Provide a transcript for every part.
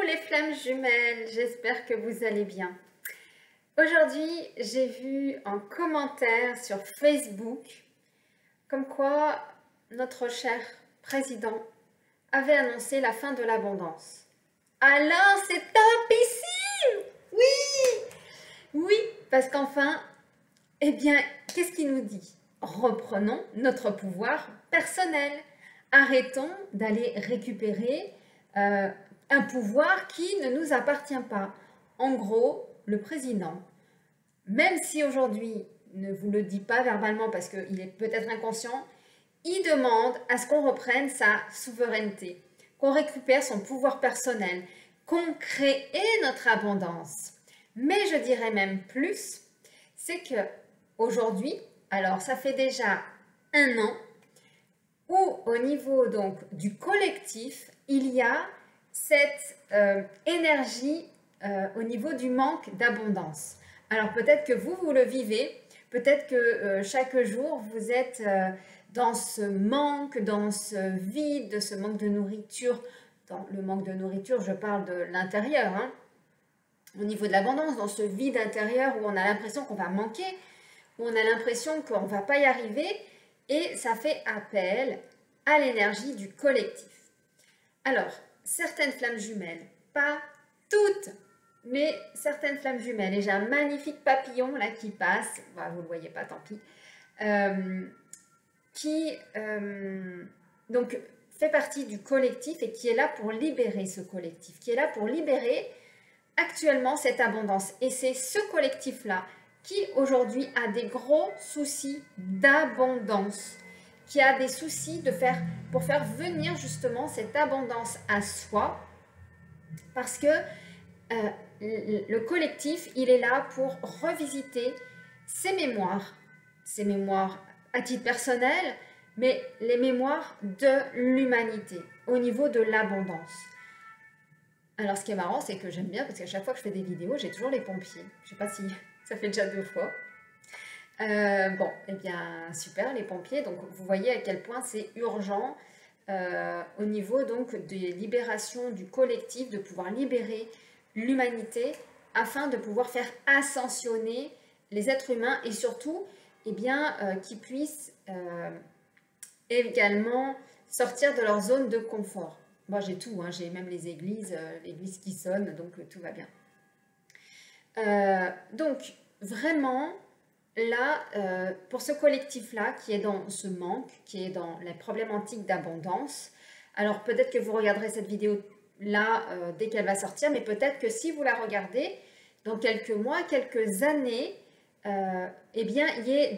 les flammes jumelles, j'espère que vous allez bien. Aujourd'hui, j'ai vu un commentaire sur Facebook comme quoi notre cher président avait annoncé la fin de l'abondance. Alors, c'est topissime! Oui! Oui, parce qu'enfin, eh bien, qu'est-ce qu'il nous dit? Reprenons notre pouvoir personnel. Arrêtons d'aller récupérer un pouvoir qui ne nous appartient pas. En gros, le président, même si aujourd'hui ne vous le dit pas verbalement parce qu'il est peut-être inconscient, il demande à ce qu'on reprenne sa souveraineté, qu'on récupère son pouvoir personnel, qu'on crée notre abondance. Mais je dirais même plus, c'est que aujourd'hui, alors ça fait déjà 1 an, où au niveau donc du collectif, il y a cette énergie au niveau du manque d'abondance. Alors peut-être que vous le vivez, peut-être que chaque jour vous êtes dans ce manque, dans ce vide, ce manque de nourriture. Dans le manque de nourriture, je parle de l'intérieur, hein, au niveau de l'abondance, dans ce vide intérieur où on a l'impression qu'on va manquer, où on a l'impression qu'on ne va pas y arriver, et ça fait appel à l'énergie du collectif. Alors, certaines flammes jumelles, pas toutes, mais certaines flammes jumelles, et j'ai un magnifique papillon là qui passe, bah, vous ne le voyez pas, tant pis, qui donc fait partie du collectif et qui est là pour libérer ce collectif, qui est là pour libérer actuellement cette abondance. Et c'est ce collectif-là qui aujourd'hui a des gros soucis d'abondance, qui a des soucis pour faire venir justement cette abondance à soi, parce que le collectif, il est là pour revisiter ses mémoires à titre personnel, mais les mémoires de l'humanité au niveau de l'abondance. Alors, ce qui est marrant, c'est que j'aime bien, parce qu'à chaque fois que je fais des vidéos, j'ai toujours les pompiers. Je ne sais pas si ça fait déjà 2 fois. Bon, eh bien, super, les pompiers. Donc, vous voyez à quel point c'est urgent au niveau donc des libérations du collectif, de pouvoir libérer l'humanité afin de pouvoir faire ascensionner les êtres humains et surtout, eh bien, qu'ils puissent également sortir de leur zone de confort. Moi, j'ai tout, hein, j'ai même les églises qui sonnent, donc tout va bien. Donc, vraiment, là, pour ce collectif-là, qui est dans ce manque, qui est dans les problématiques d'abondance, alors peut-être que vous regarderez cette vidéo-là dès qu'elle va sortir, mais peut-être que si vous la regardez, dans quelques mois, quelques années, eh bien, il y ait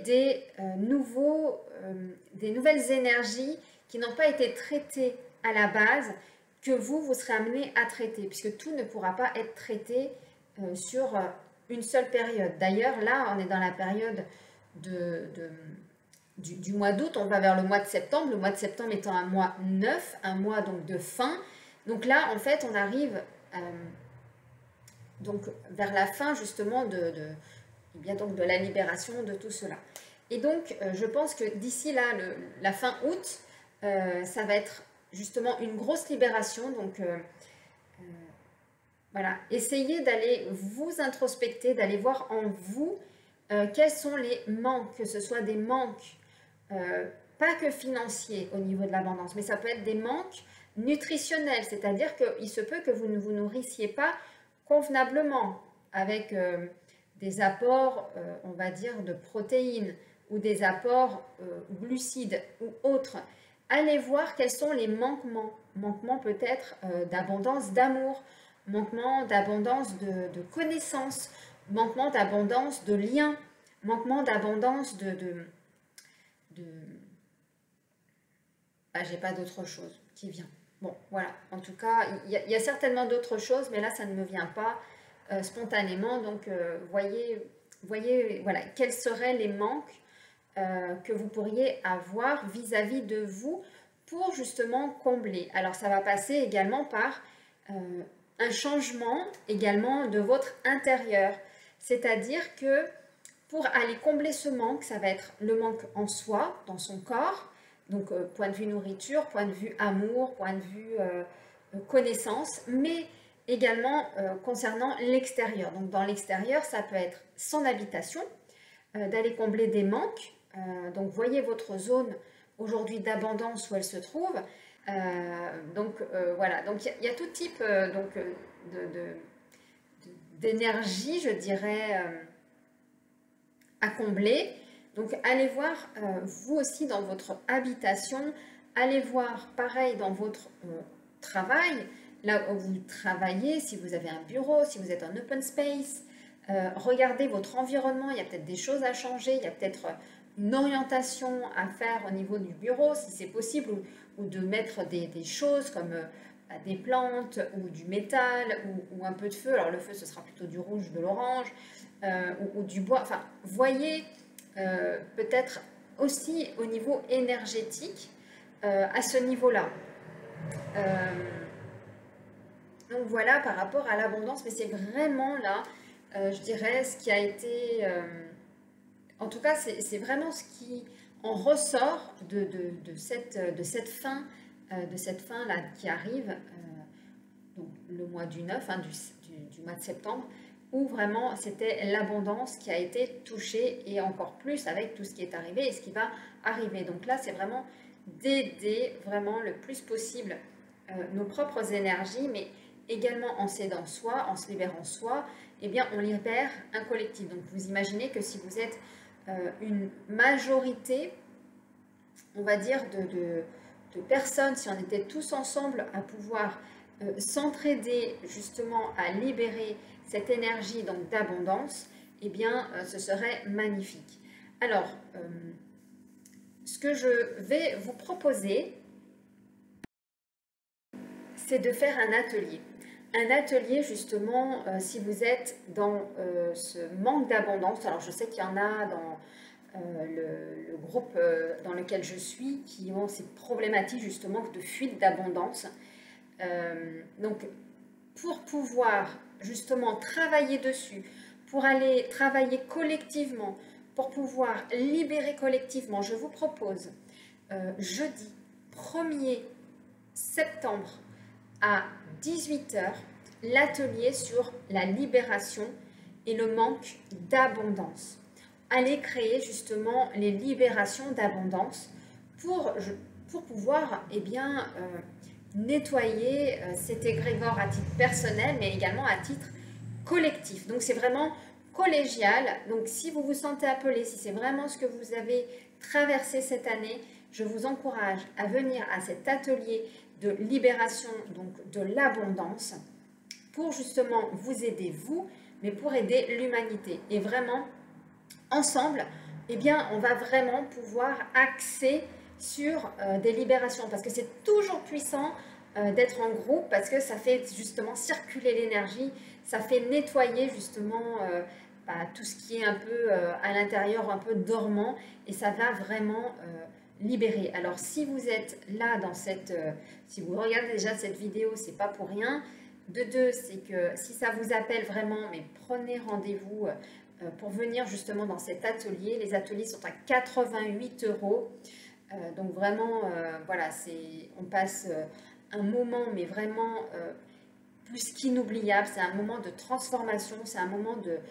des nouvelles énergies qui n'ont pas été traitées à la base, que vous serez amené à traiter, puisque tout ne pourra pas être traité sur une seule période. D'ailleurs, là, on est dans la période du mois d'août, on va vers le mois de septembre, le mois de septembre étant un mois neuf, un mois donc de fin. Donc là, en fait, on arrive donc vers la fin justement bien donc de la libération de tout cela. Et donc, je pense que d'ici là, la fin août, ça va être justement une grosse libération. Donc, voilà, essayez d'aller vous introspecter, d'aller voir en vous quels sont les manques, que ce soit des manques, pas que financiers au niveau de l'abondance, mais ça peut être des manques nutritionnels, c'est-à-dire qu'il se peut que vous ne vous nourrissiez pas convenablement avec des apports, on va dire, de protéines ou des apports glucides ou autres. Allez voir quels sont les manquements peut-être d'abondance d'amour, manquement d'abondance de connaissances, manquement d'abondance de liens, manquement d'abondance ah, j'ai pas d'autre chose qui vient. Bon, voilà. En tout cas, il y a certainement d'autres choses, mais là, ça ne me vient pas spontanément. Donc, voyez, voilà, quels seraient les manques que vous pourriez avoir vis-à-vis de vous pour justement combler. Alors, ça va passer également par un changement également de votre intérieur. C'est-à-dire que pour aller combler ce manque, ça va être le manque en soi, dans son corps, donc point de vue nourriture, point de vue amour, point de vue connaissance, mais également concernant l'extérieur. Donc dans l'extérieur, ça peut être son habitation, d'aller combler des manques. Donc voyez votre zone aujourd'hui d'abondance où elle se trouve. Voilà, donc il y a tout type d'énergie, je dirais, à combler. Donc allez voir vous aussi dans votre habitation, allez voir pareil dans votre travail, là où vous travaillez, si vous avez un bureau, si vous êtes en open space, regardez votre environnement, il y a peut-être des choses à changer, il y a peut-être une orientation à faire au niveau du bureau, si c'est possible, ou de mettre des choses comme des plantes, ou du métal, ou un peu de feu. Alors le feu, ce sera plutôt du rouge, de l'orange, ou du bois. Enfin, voyez peut-être aussi au niveau énergétique, à ce niveau-là. Donc voilà par rapport à l'abondance, mais c'est vraiment là, je dirais, ce qui a été, en tout cas, c'est vraiment ce qui en ressort de cette fin là qui arrive, donc le mois du 9, hein, du mois de septembre, où vraiment c'était l'abondance qui a été touchée, et encore plus avec tout ce qui est arrivé et ce qui va arriver. Donc là, c'est vraiment d'aider vraiment le plus possible nos propres énergies, mais également en s'aidant soi, en se libérant soi, eh bien on libère un collectif. Donc vous imaginez que si vous êtes une majorité, on va dire, de personnes, si on était tous ensemble à pouvoir s'entraider justement à libérer cette énergie donc d'abondance, eh bien ce serait magnifique. Alors, ce que je vais vous proposer, c'est de faire un atelier. Un atelier justement, si vous êtes dans ce manque d'abondance. Alors je sais qu'il y en a dans le groupe dans lequel je suis qui ont ces problématiques justement de fuite d'abondance. Donc pour pouvoir justement travailler dessus, pour aller travailler collectivement, pour pouvoir libérer collectivement, je vous propose jeudi 1er septembre à 18 h l'atelier sur la libération et le manque d'abondance. Allez créer justement les libérations d'abondance pour pouvoir nettoyer cet égrégore à titre personnel, mais également à titre collectif. Donc c'est vraiment collégial. Donc si vous vous sentez appelé, si c'est vraiment ce que vous avez traversé cette année, je vous encourage à venir à cet atelier de libération, donc de l'abondance, pour justement vous aider vous, mais pour aider l'humanité. Et vraiment, ensemble, eh bien, on va vraiment pouvoir axer sur des libérations, parce que c'est toujours puissant d'être en groupe, parce que ça fait justement circuler l'énergie, ça fait nettoyer justement tout ce qui est un peu à l'intérieur, un peu dormant, et ça va vraiment libérer. Alors si vous êtes là dans cette, si vous regardez déjà cette vidéo, c'est pas pour rien. De deux, c'est que si ça vous appelle vraiment, mais prenez rendez-vous pour venir justement dans cet atelier. Les ateliers sont à 88 €. Donc vraiment, voilà, on passe un moment, mais vraiment plus qu'inoubliable. C'est un moment de transformation, c'est un moment de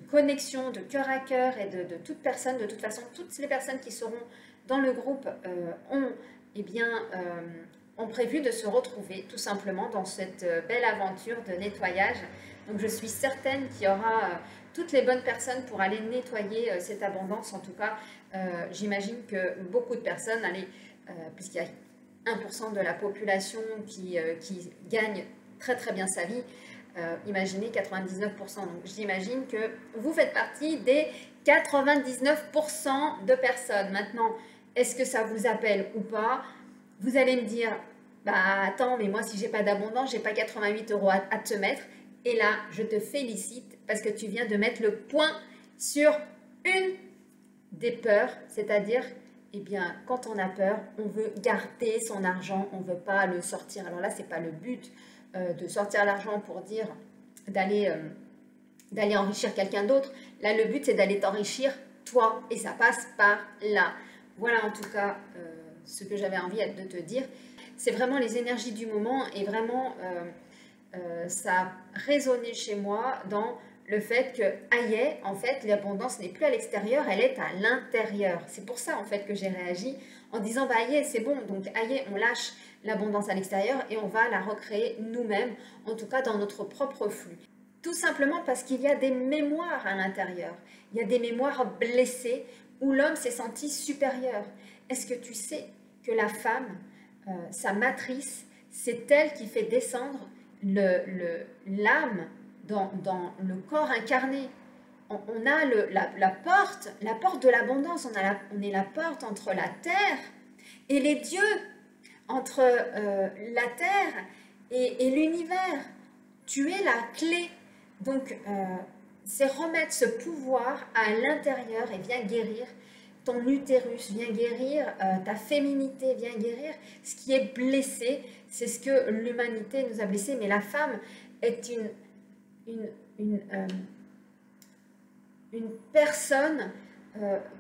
connexion, de cœur à cœur, et de toute personne. De toute façon, toutes les personnes qui seront dans le groupe ont prévu de se retrouver tout simplement dans cette belle aventure de nettoyage. Donc je suis certaine qu'il y aura toutes les bonnes personnes pour aller nettoyer cette abondance. En tout cas, j'imagine que beaucoup de personnes, puisqu'il y a 1% de la population qui gagne très très bien sa vie, imaginez 99%. Donc j'imagine que vous faites partie des 99% de personnes. Maintenant, est-ce que ça vous appelle ou pas? Vous allez me dire, bah attends, mais moi si j'ai pas d'abondance, j'ai pas 88 € à te mettre. Et là, je te félicite parce que tu viens de mettre le point sur une des peurs, c'est-à-dire, eh bien, quand on a peur, on veut garder son argent, on ne veut pas le sortir. Alors là, c'est pas le but de sortir l'argent pour dire d'aller enrichir quelqu'un d'autre. Là, le but, c'est d'aller t'enrichir toi, et ça passe par là. Voilà en tout cas ce que j'avais envie de te dire. C'est vraiment les énergies du moment, et vraiment ça a résonné chez moi dans le fait que, aïe, en fait, l'abondance n'est plus à l'extérieur, elle est à l'intérieur. C'est pour ça, en fait, que j'ai réagi en disant, bah, aïe, c'est bon, donc, aïe, on lâche l'abondance à l'extérieur et on va la recréer nous-mêmes, en tout cas dans notre propre flux. Tout simplement parce qu'il y a des mémoires à l'intérieur. Il y a des mémoires blessées où l'homme s'est senti supérieur. Est-ce que tu sais que la femme, sa matrice, c'est elle qui fait descendre l'âme dans le corps incarné? On a la porte de l'abondance, on est la porte entre la terre et les dieux, entre la terre et l'univers. Tu es la clé. Donc, c'est remettre ce pouvoir à l'intérieur et viens guérir ton utérus, viens guérir ta féminité, viens guérir ce qui est blessé. C'est ce que l'humanité nous a blessé. Mais la femme est une personne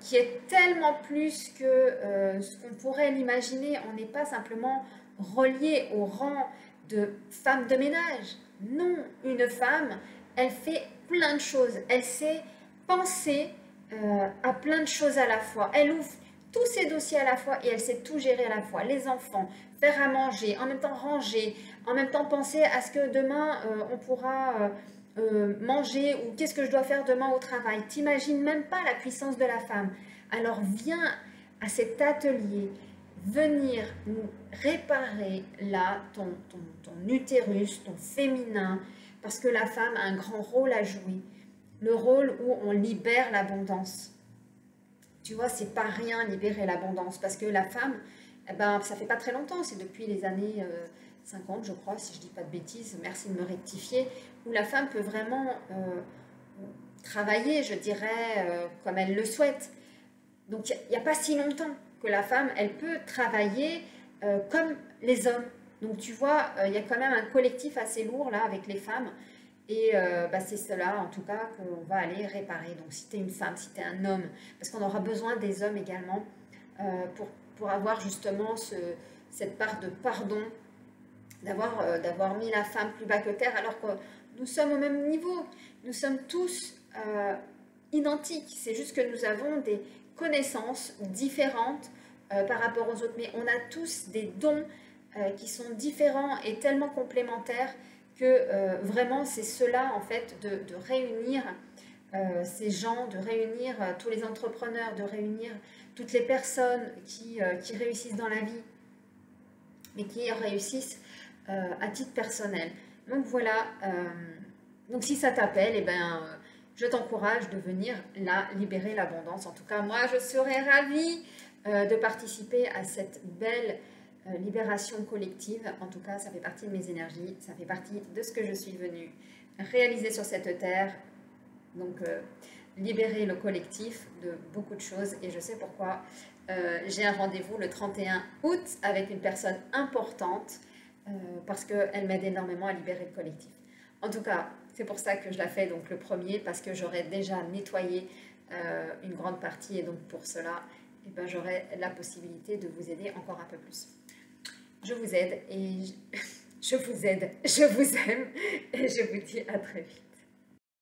qui est tellement plus que ce qu'on pourrait l'imaginer. On n'est pas simplement relié au rang de femme de ménage. Non, une femme, elle fait plein de choses. Elle sait penser à plein de choses à la fois. Elle ouvre tous ses dossiers à la fois et elle sait tout gérer à la fois. Les enfants, faire à manger, en même temps ranger, en même temps penser à ce que demain on pourra manger ou qu'est-ce que je dois faire demain au travail. T'imagines même pas la puissance de la femme. Alors viens à cet atelier, venir réparer là ton utérus, ton féminin, parce que la femme a un grand rôle à jouer. Le rôle où on libère l'abondance. Tu vois, c'est pas rien libérer l'abondance, parce que la femme, eh ben, ça fait pas très longtemps, c'est depuis les années 50, je crois, si je dis pas de bêtises, merci de me rectifier, où la femme peut vraiment travailler, je dirais, comme elle le souhaite. Donc, il n'y a pas si longtemps que la femme, elle peut travailler comme les hommes. Donc, tu vois, il y a quand même un collectif assez lourd, là, avec les femmes. Et c'est cela, en tout cas, qu'on va aller réparer. Donc, si tu es une femme, si tu es un homme, parce qu'on aura besoin des hommes également pour avoir justement cette part de pardon, d'avoir mis la femme plus bas que terre, alors que nous sommes au même niveau. Nous sommes tous identiques. C'est juste que nous avons des connaissances différentes par rapport aux autres. Mais on a tous des dons qui sont différents et tellement complémentaires que vraiment c'est cela en fait de réunir ces gens, de réunir tous les entrepreneurs, de réunir toutes les personnes qui réussissent dans la vie, mais qui réussissent à titre personnel. Donc voilà, donc si ça t'appelle, eh ben, je t'encourage de venir là libérer l'abondance. En tout cas, moi je serais ravie de participer à cette belle libération collective. En tout cas, ça fait partie de mes énergies, ça fait partie de ce que je suis venue réaliser sur cette terre. Donc, libérer le collectif de beaucoup de choses. Et je sais pourquoi. J'ai un rendez-vous le 31 août avec une personne importante parce qu'elle m'aide énormément à libérer le collectif. En tout cas, c'est pour ça que je la fais donc le premier, parce que j'aurai déjà nettoyé une grande partie. Et donc, pour cela, eh ben, j'aurai la possibilité de vous aider encore un peu plus. Je vous aide et je vous aide, je vous aime et je vous dis à très vite.